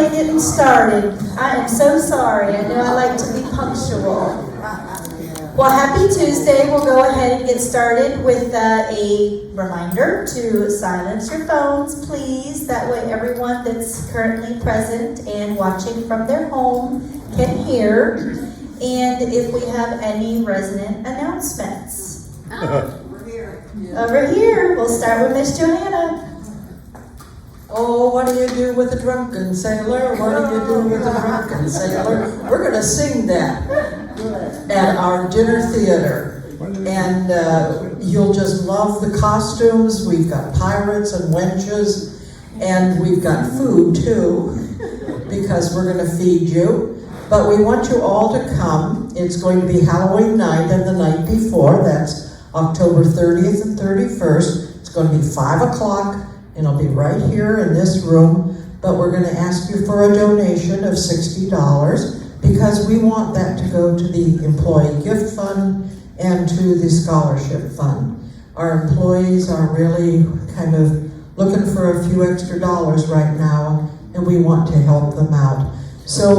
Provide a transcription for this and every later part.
delay getting started. I am so sorry. I know I like to be punctual. Well, happy Tuesday. We'll go ahead and get started with a reminder to silence your phones, please. That way everyone that's currently present and watching from their home can hear. And if we have any resident announcements. Over here, we'll start with Miss Johanna. Oh, what do you do with a drunken sailor? What do you do with a drunken sailor? We're going to sing that at our dinner theater. And you'll just love the costumes. We've got pirates and wenches. And we've got food, too, because we're going to feed you. But we want you all to come. It's going to be Halloween night and the night before. That's October 30th and 31st. It's going to be 5 o'clock. And it'll be right here in this room, but we're going to ask you for a donation of $60 because we want that to go to the Employee Gift Fund and to the Scholarship Fund. Our employees are really kind of looking for a few extra dollars right now, and we want to help them out. So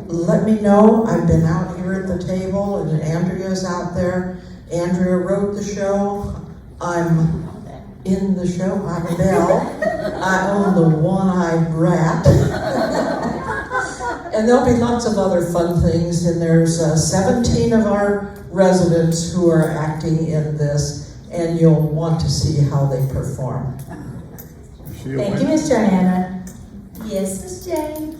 let me know. I've been out here at the table, and Andrea's out there. Andrea wrote the show. I'm in the show. I'm Belle. I own the One-Eyed Rat. And there'll be lots of other fun things. And there's 17 of our residents who are acting in this, and you'll want to see how they perform. Thank you, Miss Johanna. Yes, Miss Jane.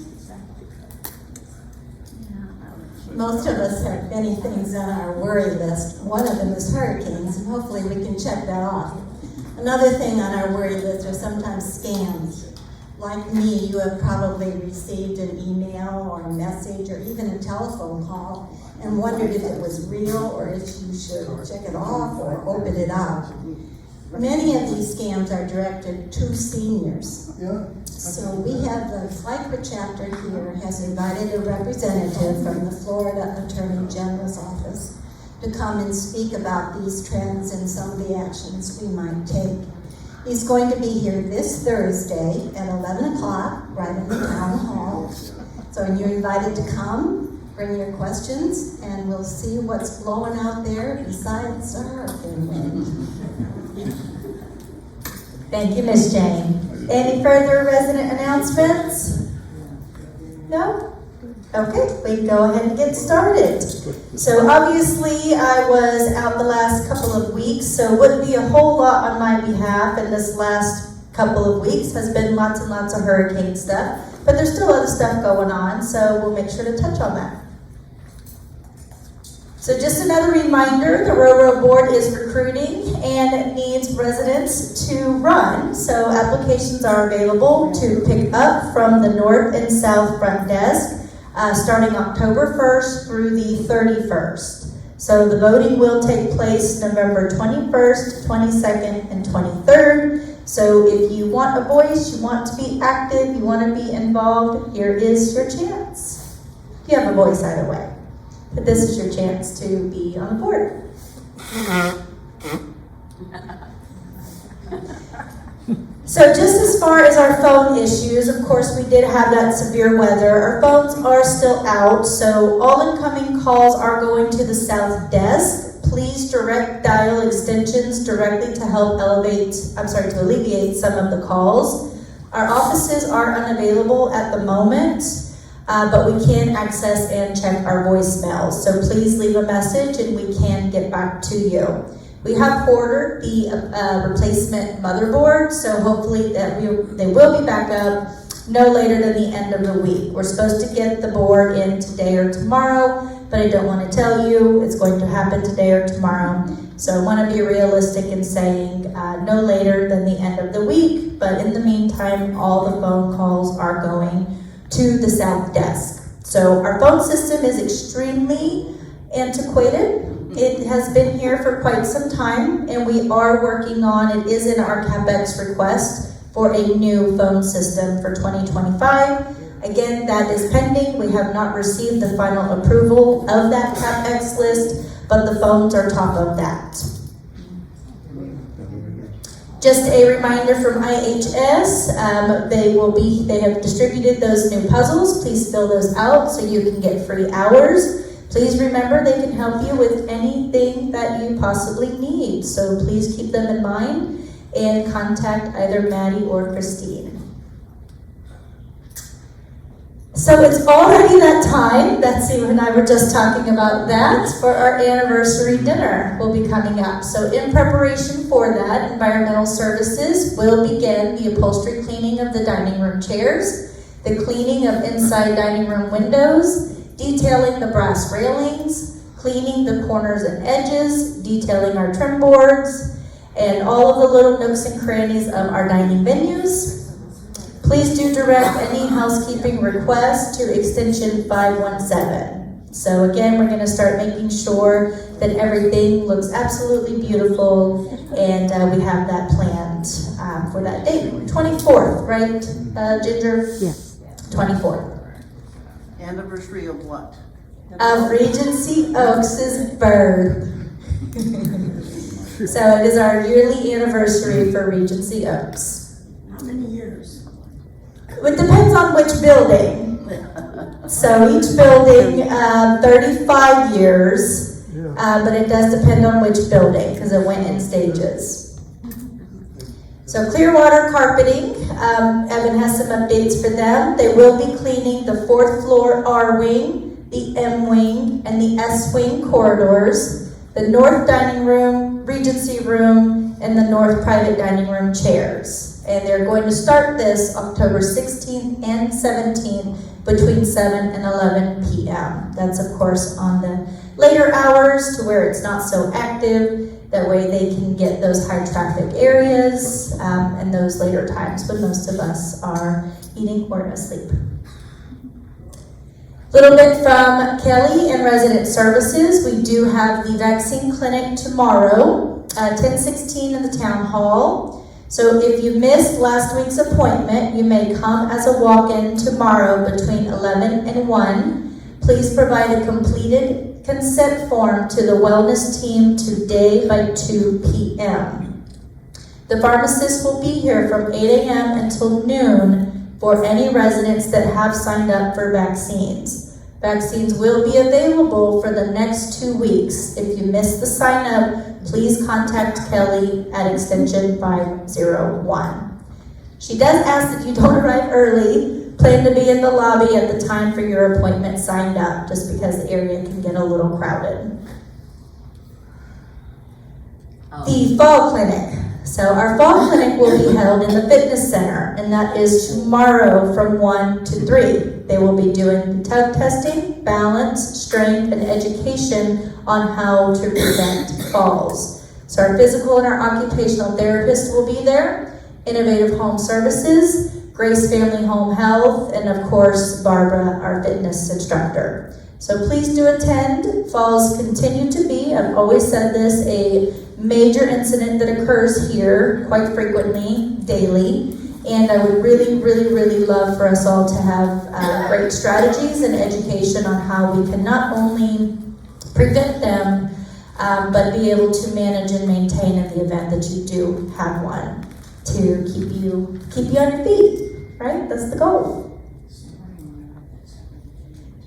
Most of us have many things on our worry list. One of them is hurricanes, and hopefully we can check that off. Another thing on our worry list are sometimes scams. Like me, you have probably received an email or a message or even a telephone call and wondered if it was real or if you should check it off or open it up. Many of these scams are directed to seniors. So we have the FLICRA chapter here has invited a representative from the Florida Attorney General's office to come and speak about these trends and some of the actions we might take. He's going to be here this Thursday at 11 o'clock, right in the town hall. So you're invited to come, bring your questions, and we'll see what's blowing out there besides the hurricane wind. Thank you, Miss Jane. Any further resident announcements? No? Okay, we can go ahead and get started. So obviously I was out the last couple of weeks, so it wouldn't be a whole lot on my behalf, and this last couple of weeks has been lots and lots of hurricane stuff, but there's still other stuff going on, so we'll make sure to touch on that. So just another reminder, the Railroad Board is recruiting and needs residents to run. So applications are available to pick up from the north and south front desk starting October 1st through the 31st. So the voting will take place November 21st, 22nd, and 23rd. So if you want a voice, you want to be active, you want to be involved, here is your chance. You have a voice either way. But this is your chance to be on the board. So just as far as our phone issues, of course we did have that severe weather. Our phones are still out, so all incoming calls are going to the south desk. Please direct dial extensions directly to help alleviate some of the calls. Our offices are unavailable at the moment. But we can access and check our voicemails. So please leave a message and we can get back to you. We have ordered the replacement motherboard, so hopefully that they will be back up no later than the end of the week. We're supposed to get the board in today or tomorrow, but I don't want to tell you it's going to happen today or tomorrow. So I want to be realistic in saying no later than the end of the week, but in the meantime, all the phone calls are going to the south desk. So our phone system is extremely antiquated. It has been here for quite some time, and we are working on, it is in our CapEx request for a new phone system for 2025. Again, that is pending. We have not received the final approval of that CapEx list, but the phones are top of that. Just a reminder from IHS, they have distributed those new puzzles. Please fill those out so you can get free hours. Please remember they can help you with anything that you possibly need. So please keep them in mind and contact either Maddie or Christine. So it's already that time, Betsy and I were just talking about that, for our anniversary dinner will be coming up. So in preparation for that, Environmental Services will begin the upholstery cleaning of the dining room chairs, the cleaning of inside dining room windows, detailing the brass railings, cleaning the corners and edges, detailing our trim boards, and all of the little nooks and crannies of our dining venues. Please do direct any housekeeping requests to extension 517. So again, we're going to start making sure that everything looks absolutely beautiful, and we have that planned for that date. 24th, right, Ginger? Yes. 24th. Anniversary of what? Of Regency Oaks' birth. So it is our yearly anniversary for Regency Oaks. How many years? It depends on which building. So each building, 35 years, but it does depend on which building because it went in stages. So Clearwater Carpeting, Evan has some updates for them. They will be cleaning the 4th floor R wing, the M wing, and the S wing corridors, the North dining room, Regency room, and the North private dining room chairs. And they're going to start this October 16th and 17th between 7 and 11 p.m. That's, of course, on the later hours to where it's not so active. That way they can get those high traffic areas and those later times when most of us are eating or asleep. Little bit from Kelly and Resident Services. We do have the vaccine clinic tomorrow, 10:16 in the town hall. So if you missed last week's appointment, you may come as a walk-in tomorrow between 11 and 1. Please provide a completed consent form to the wellness team today by 2 p.m. The pharmacist will be here from 8 a.m. until noon for any residents that have signed up for vaccines. Vaccines will be available for the next 2 weeks. If you missed the sign up, please contact Kelly at extension 501. She does ask that you don't arrive early. Plan to be in the lobby at the time for your appointment signed up, just because the area can get a little crowded. The fall clinic. So our fall clinic will be held in the fitness center, and that is tomorrow from 1 to 3. They will be doing tug testing, balance, strength, and education on how to prevent falls. So our physical and our occupational therapist will be there, Innovative Home Services, Grace Family Home Health, and of course, Barbara, our fitness instructor. So please do attend. Falls continue to be, I've always said this, a major incident that occurs here quite frequently, daily. And I would really, really, really love for us all to have great strategies and education on how we can not only prevent them, but be able to manage and maintain in the event that you do have one to keep you on your feet, right? That's the goal.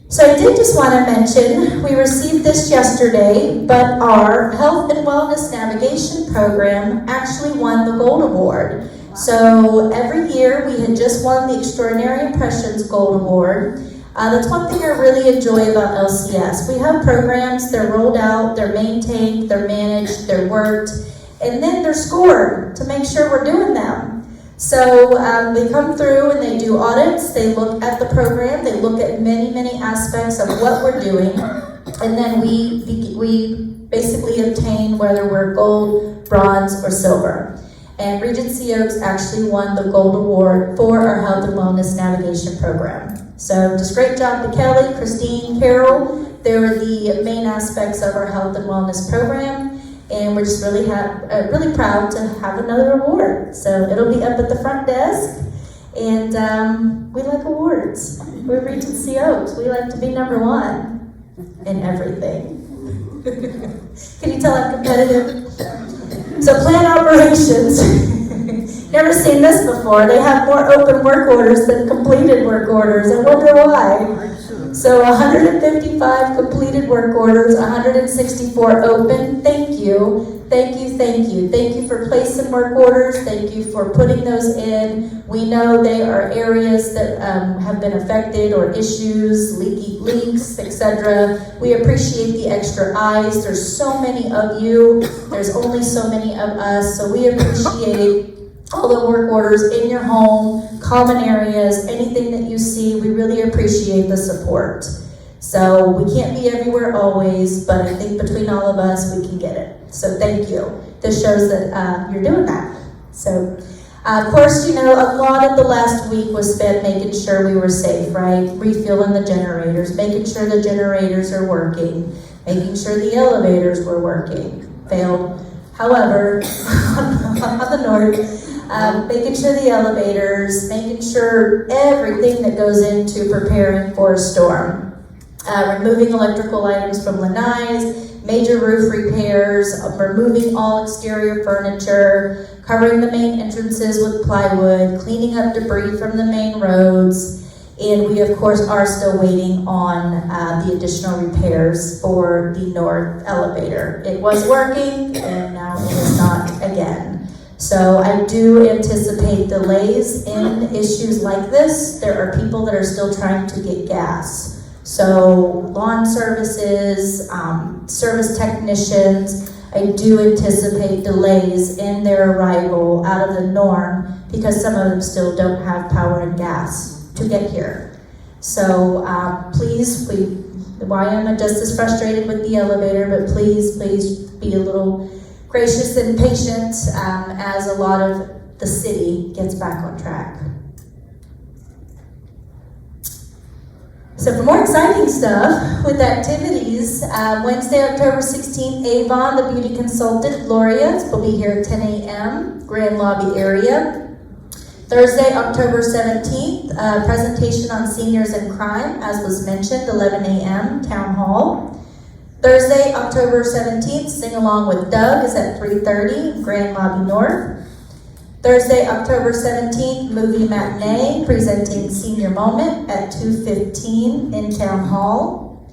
So I did just want to mention, we received this yesterday, but our Health and Wellness Navigation Program actually won the Gold Award. So every year we had just won the Extraordinary Impressions Gold Award. That's one thing I really enjoy about LCS. We have programs, they're rolled out, they're maintained, they're managed, they're worked, and then they're scored to make sure we're doing them. So they come through and they do audits, they look at the program, they look at many, many aspects of what we're doing, and then we basically obtain whether we're gold, bronze, or silver. And Regency Oaks actually won the Gold Award for our Health and Wellness Navigation Program. So just great job to Kelly, Christine, Carol. They were the main aspects of our Health and Wellness Program. And we're just really proud to have another award. So it'll be up at the front desk. And we like awards. We're Regency Oaks. We like to be #1 in everything. Can you tell I'm competitive? So plant operations. Never seen this before. They have more open work orders than completed work orders. I wonder why. So 155 completed work orders, 164 open. Thank you. Thank you, thank you. Thank you for placing work orders. Thank you for putting those in. We know they are areas that have been affected or issues, leaks, etc. We appreciate the extra eyes. There's so many of you. There's only so many of us. So we appreciate all the work orders in your home, common areas, anything that you see. We really appreciate the support. So we can't be everywhere always, but I think between all of us, we can get it. So thank you. This shows that you're doing that. So, of course, you know, a lot of the last week was spent making sure we were safe, right? Refueling the generators, making sure the generators are working, making sure the elevators were working. Failed. However, on the north, making sure the elevators, making sure everything that goes into preparing for a storm. Removing electrical items from lanais, major roof repairs, removing all exterior furniture, covering the main entrances with plywood, cleaning up debris from the main roads, and we of course are still waiting on the additional repairs for the north elevator. It was working and now it is not again. So I do anticipate delays in issues like this. There are people that are still trying to get gas. So lawn services, service technicians, I do anticipate delays in their arrival out of the norm because some of them still don't have power and gas to get here. So please, why am I just as frustrated with the elevator, but please be a little gracious and patient as a lot of the city gets back on track. So for more exciting stuff with activities, Wednesday, October 16th, Avon, the beauty consultant, Gloria, will be here at 10 a.m., Grand Lobby area. Thursday, October 17th, presentation on seniors and crime, as was mentioned, 11 a.m., Town Hall. Thursday, October 17th, Sing Along with Doug is at 3:30, Grand Lobby North. Thursday, October 17th, movie matinee presenting Senior Moment at 2:15 in Town Hall.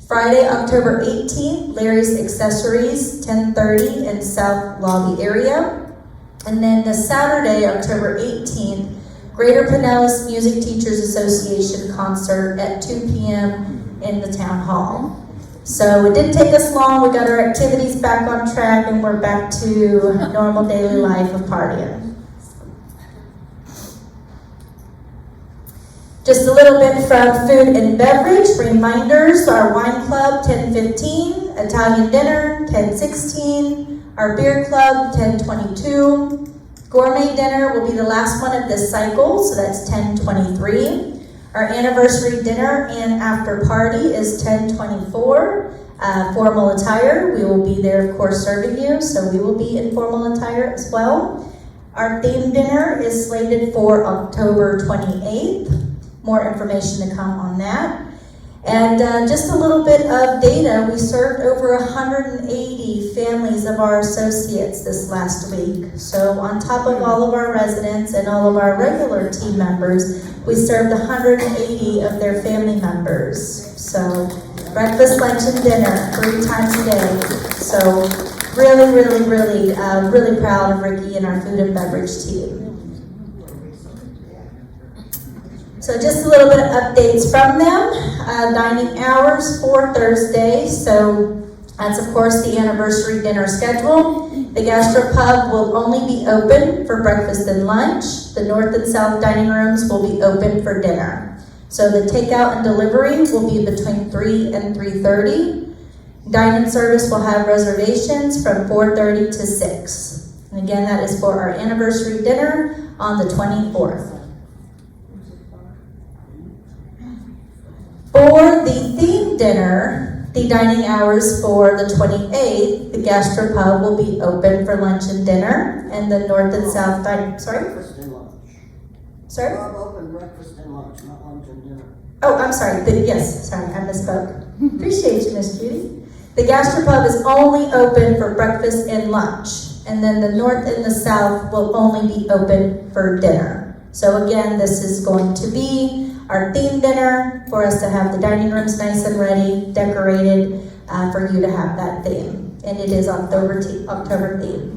Friday, October 18th, Larry's Accessories, 10:30 in South Lobby area. And then the Saturday, October 18th, Greater Pinellas Music Teachers Association concert at 2 p.m. in the Town Hall. So it didn't take us long. We got our activities back on track and we're back to normal daily life of partying. Just a little bit from food and beverage. Reminders, our wine club, 10:15. Italian dinner, 10:16. Our beer club, 10:22. Gourmet dinner will be the last one of this cycle, so that's 10:23. Our anniversary dinner and after party is 10:24. Formal attire, we will be there, of course, serving you, so we will be in formal attire as well. Our theme dinner is slated for October 28th. More information to come on that. And just a little bit of data, we served over 180 families of our associates this last week. So on top of all of our residents and all of our regular team members, we served 180 of their family members. So breakfast, lunch, and dinner 3 times a day. So really proud of Ricky and our food and beverage team. So just a little bit of updates from them. Dining hours for Thursday. So that's of course the anniversary dinner schedule. The Gastropub will only be open for breakfast and lunch. The north and south dining rooms will be open for dinner. So the takeout and delivery will be between 3 and 3:30. Dine-in service will have reservations from 4:30 to 6. And again, that is for our anniversary dinner on the 24th. For the theme dinner, the dining hours for the 28th, the Gastropub will be open for lunch and dinner, and the north and south dining, sorry? Breakfast and lunch. Sorry? Club open breakfast and lunch, not lunch and dinner. Oh, I'm sorry, yes, sorry, I misspoke. Appreciate you, Miss Judy. The Gastropub is only open for breakfast and lunch, And then the north and the south will only be open for dinner. So again, this is going to be our theme dinner for us to have the dining rooms nice and ready, decorated, for you to have that theme. And it is October theme. Okay.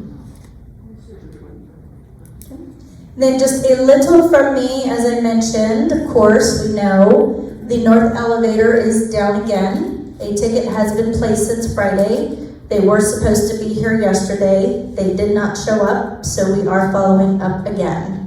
Then just a little from me, as I mentioned, of course, we know the north elevator is down again. A ticket has been placed since Friday. They were supposed to be here yesterday. They did not show up, so we are following up again.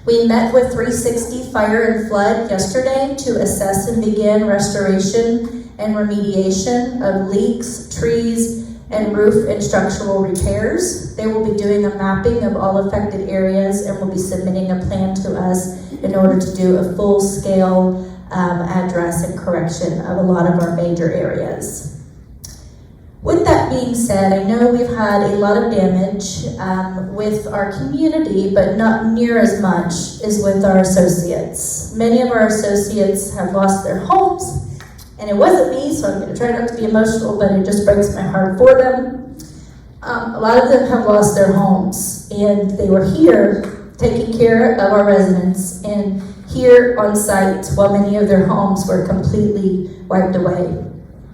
We met with 360 Fire and Flood yesterday to assess and begin restoration and remediation of leaks, trees, and roof and structural repairs. They will be doing a mapping of all affected areas and will be submitting a plan to us in order to do a full-scale address and correction of a lot of our major areas. With that being said, I know we've had a lot of damage with our community, but not near as much as with our associates. Many of our associates have lost their homes, and it wasn't me, so I'm going to try not to be emotional, but it just breaks my heart for them. A lot of them have lost their homes, and they were here taking care of our residents and here on site while many of their homes were completely wiped away.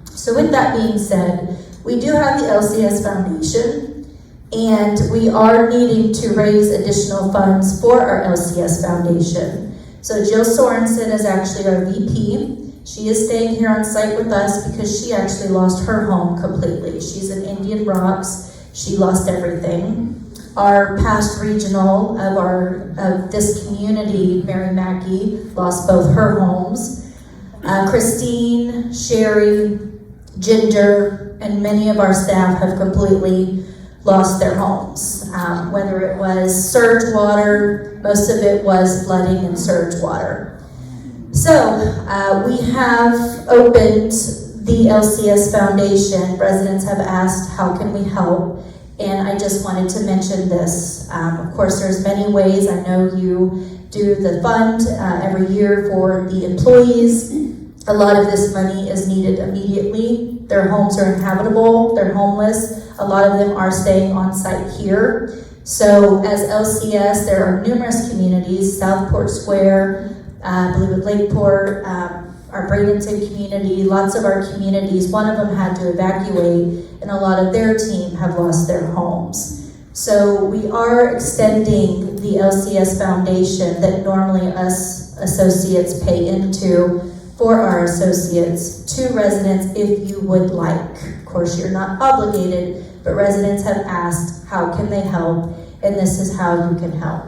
So with that being said, we do have the LCS Foundation, and we are needing to raise additional funds for our LCS Foundation. So Jill Sorensen is actually our VP. She is staying here on site with us because she actually lost her home completely. She's in Indian Rocks. She lost everything. Our past regional of this community, Mary Mackey, lost both her homes. Christine, Sherry, Ginger, and many of our staff have completely lost their homes. Whether it was surge water, most of it was flooding and surge water. So we have opened the LCS Foundation. Residents have asked, how can we help? And I just wanted to mention this. Of course, there's many ways. I know you do the fund every year for the employees. A lot of this money is needed immediately. Their homes are inhabitable, they're homeless. A lot of them are staying on site here. So as LCS, there are numerous communities, Southport Square, I believe at Lakeport, our Bradenton community, lots of our communities, one of them had to evacuate, and a lot of their team have lost their homes. So we are extending the LCS Foundation that normally us associates pay into for our associates to residents if you would like. Of course, you're not obligated, but residents have asked, how can they help? And this is how you can help.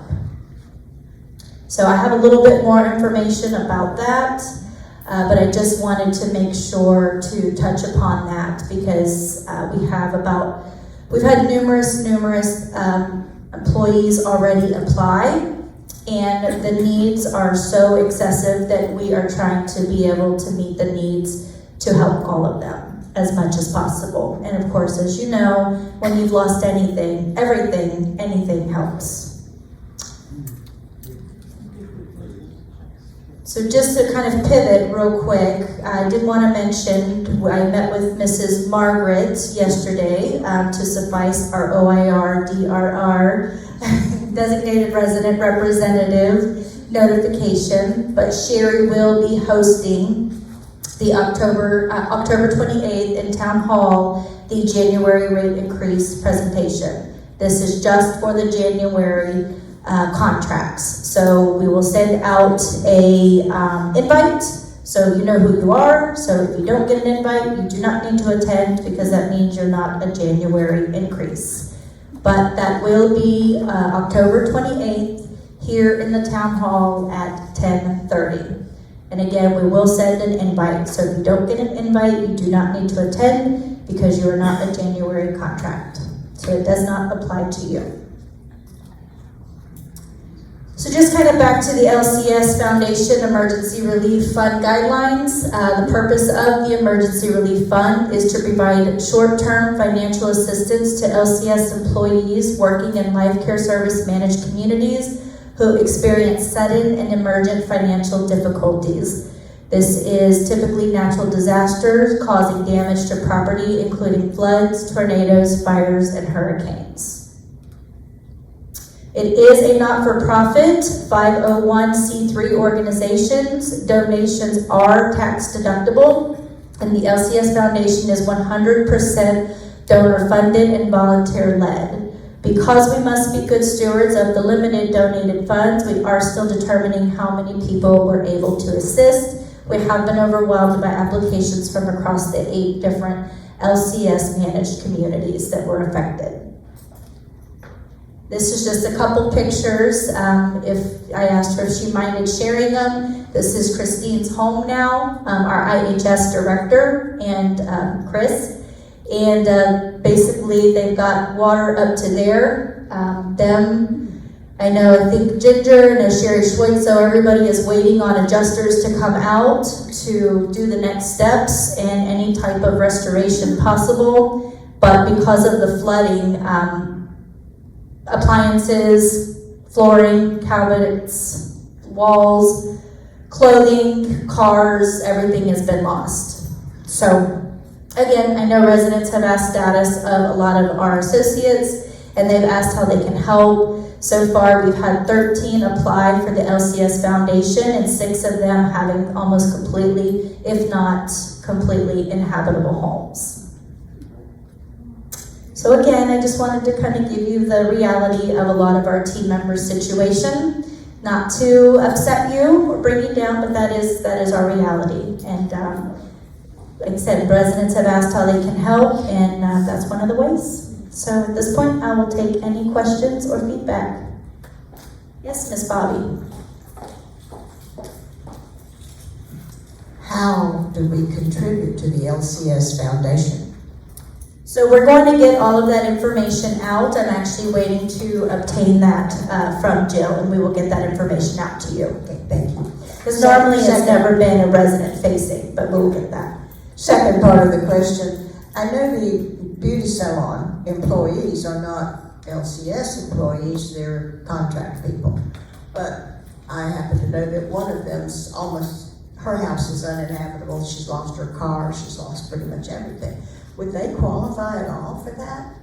So I have a little bit more information about that, but I just wanted to make sure to touch upon that because we've had numerous employees already apply, and the needs are so excessive that we are trying to be able to meet the needs to help all of them as much as possible. And of course, as you know, when you've lost anything, anything helps. So just to kind of pivot real quick, I did want to mention, I met with Mrs. Margaret yesterday to suffice our OIR, DRR, Designated Resident Representative notification, but Sherry will be hosting the October 28th in Town Hall, the January rate increase presentation. This is just for the January contracts. So we will send out a invite, so you know who you are. So if you don't get an invite, you do not need to attend because that means you're not a January increase. But that will be October 28th here in the Town Hall at 10:30. And again, we will send an invite. So if you don't get an invite, you do not need to attend because you are not a January contract. So it does not apply to you. So just kind of back to the LCS Foundation Emergency Relief Fund guidelines. The purpose of the Emergency Relief Fund is to provide short-term financial assistance to LCS employees working in life care service managed communities who experience sudden and emergent financial difficulties. This is typically natural disasters causing damage to property, including floods, tornadoes, fires, and hurricanes. It is a not-for-profit, 501c3 organizations. Donations are tax deductible, and the LCS Foundation is 100% donor-funded and volunteer-led. Because we must be good stewards of the limited donated funds, we are still determining how many people we're able to assist. We have been overwhelmed by applications from across the 8 different LCS managed communities that were affected. This is just a couple pictures. If I asked her if she minded sharing them. This is Christine's home now, our IHS director, and Chris. And basically they've got water up to there. I think Ginger and Sherry Schweitzo, everybody is waiting on adjusters to come out to do the next steps and any type of restoration possible. But because of the flooding, appliances, flooring, cabinets, walls, clothing, cars, everything has been lost. So again, I know residents have asked status of a lot of our associates, and they've asked how they can help. So far, we've had 13 apply for the LCS Foundation, and 6 of them having almost completely, if not completely, inhabitable homes. So again, I just wanted to kind of give you the reality of a lot of our team members' situation. Not to upset you or bring you down, but that is our reality. And like I said, residents have asked how they can help, and that's one of the ways. So at this point, I will take any questions or feedback. Yes, Miss Bobby. How do we contribute to the LCS Foundation? So we're going to get all of that information out. I'm actually waiting to obtain that from Jill, and we will get that information out to you. Okay, thank you. Because normally it's never been a resident facing, but we'll get that. Second part of the question, I know the beauty salon employees are not LCS employees, they're contract people. But I happen to know that one of them's her house is uninhabitable, she's lost her car, she's lost pretty much everything. Would they qualify at all for that?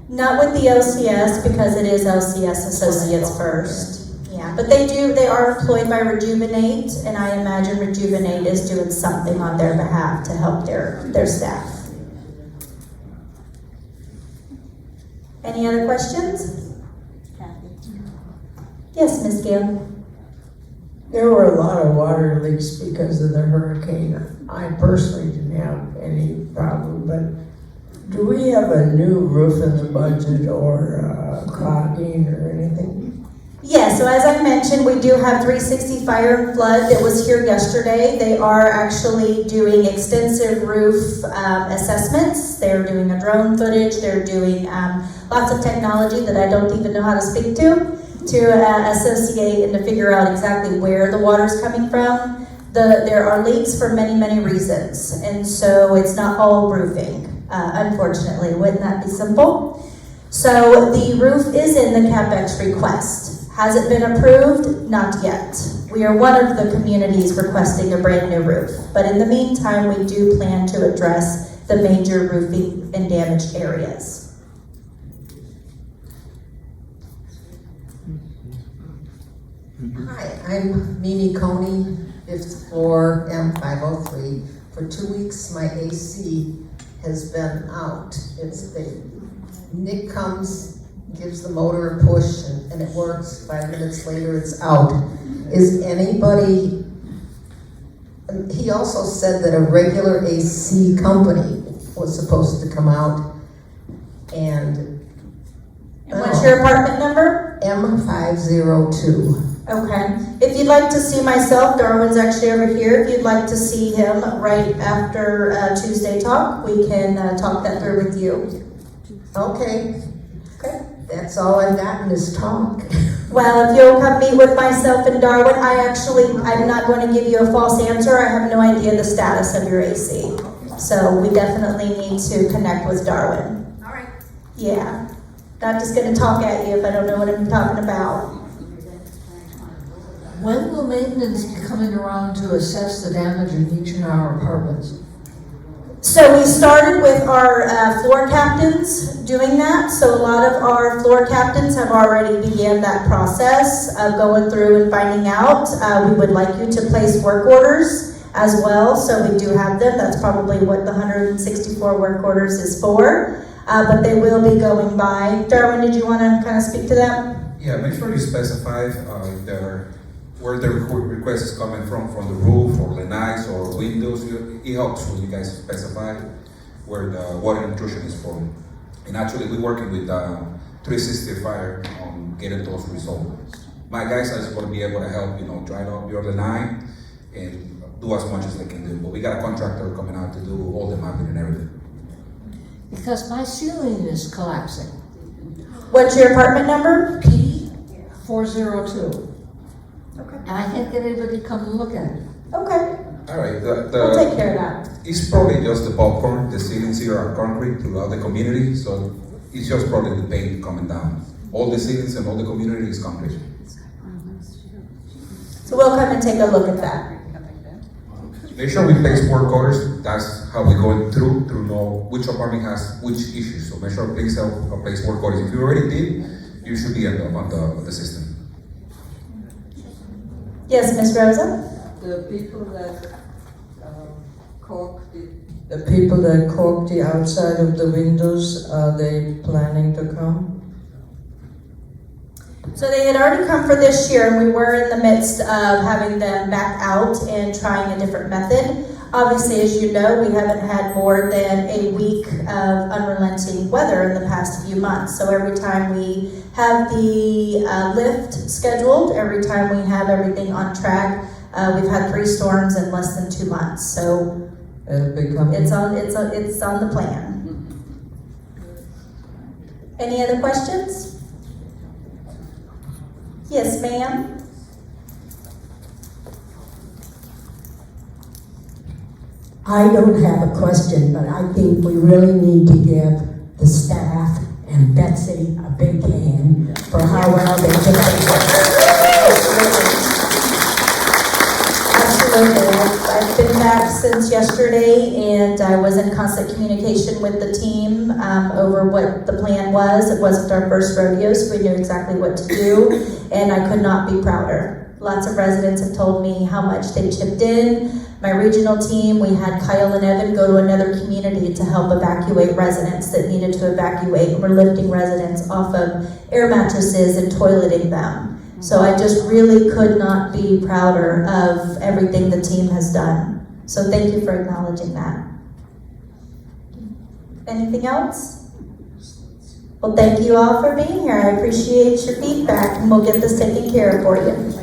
Not with the LCS, because it is LCS Associates first. Yeah, but they are employed by Rejuvenate, and I imagine Rejuvenate is doing something on their behalf to help their staff. Any other questions? Kathy. Yes, Ms. Gale. There were a lot of water leaks because of the hurricane. I personally didn't have any problem, but do we have a new roof in the budget or clogging or anything? Yeah, so as I mentioned, we do have 360 Fire and Flood that was here yesterday. They are actually doing extensive roof assessments. They're doing a drone footage. They're doing lots of technology that I don't even know how to speak to associate and to figure out exactly where the water's coming from. There are leaks for many, many reasons, and so it's not all roofing, unfortunately. Wouldn't that be simple? So the roof is in the CapEx request. Has it been approved? Not yet. We are one of the communities requesting a brand new roof, but in the meantime, we do plan to address the major roofing and damaged areas. Hi, I'm Mimi Coney, 5th floor, M503. For 2 weeks, my AC has been out. Nick comes, gives the motor a push, and it works. 5 minutes later, it's out. Is anybody... He also said that a regular AC company was supposed to come out and... And what's your apartment number? M502. Okay. If you'd like to see myself, Darwin's actually over here. If you'd like to see him right after Tuesday talk, we can talk that through with you. Okay. That's all I've got in this talk. Well, if you'll come meet with myself and Darwin, I'm not going to give you a false answer. I have no idea the status of your AC. So we definitely need to connect with Darwin. All right. Yeah. Not just going to talk at you if I don't know what I'm talking about. When will maintenance be coming around to assess the damage in each of our apartments? So we started with our floor captains doing that. So a lot of our floor captains have already began that process of going through and finding out. We would like you to place work orders as well. So we do have them. That's probably what the 164 work orders is for. But they will be going by. Darwin, did you want to kind of speak to that? Yeah, make sure you specify where the request is coming from the roof or lanais or windows. It helps when you guys specify where the water intrusion is from. And actually, we're working with 360 Fire on getting those resolved. My guys are going to be able to help, dry up your lanai and do as much as they can do. But we got a contractor coming out to do all the mapping and everything. Because my ceiling is collapsing. What's your apartment number? P402. Okay. And I can't get anybody to come and look at it. Okay. All right, We'll take care of that. it's probably just the popcorn. The ceilings here are concrete throughout the community, so it's just probably the paint coming down. All the ceilings and all the community is concrete. So we'll come and take a look at that. Make sure we place work orders. That's how we're going through to know which apartment has which issues. So make sure please place work orders. If you already did, you should be on the system. Yes, Ms. Rosa? The people that The people that caulk the outside of the windows, are they planning to come? So they had already come for this year, and we were in the midst of having them back out and trying a different method. Obviously, as you know, we haven't had more than a week of unrelenting weather in the past few months. So every time we have the lift scheduled, every time we have everything on track, we've had 3 storms in less than 2 months. So It'll be coming. it's on the plan. Any other questions? Yes, ma'am. I don't have a question, but I think we really need to give the staff and Betsy a big hand for how well they took it. Absolutely. I've been back since yesterday, and I was in constant communication with the team over what the plan was. It wasn't our first rodeo, so we knew exactly what to do, and I could not be prouder. Lots of residents have told me how much they chipped in. My regional team, we had Kyle and Evan go to another community to help evacuate residents that needed to evacuate. We're lifting residents off of air mattresses and toileting them. So I just really could not be prouder of everything the team has done. So thank you for acknowledging that. Anything else? Well, thank you all for being here. I appreciate your feedback, and we'll get this taken care of for you.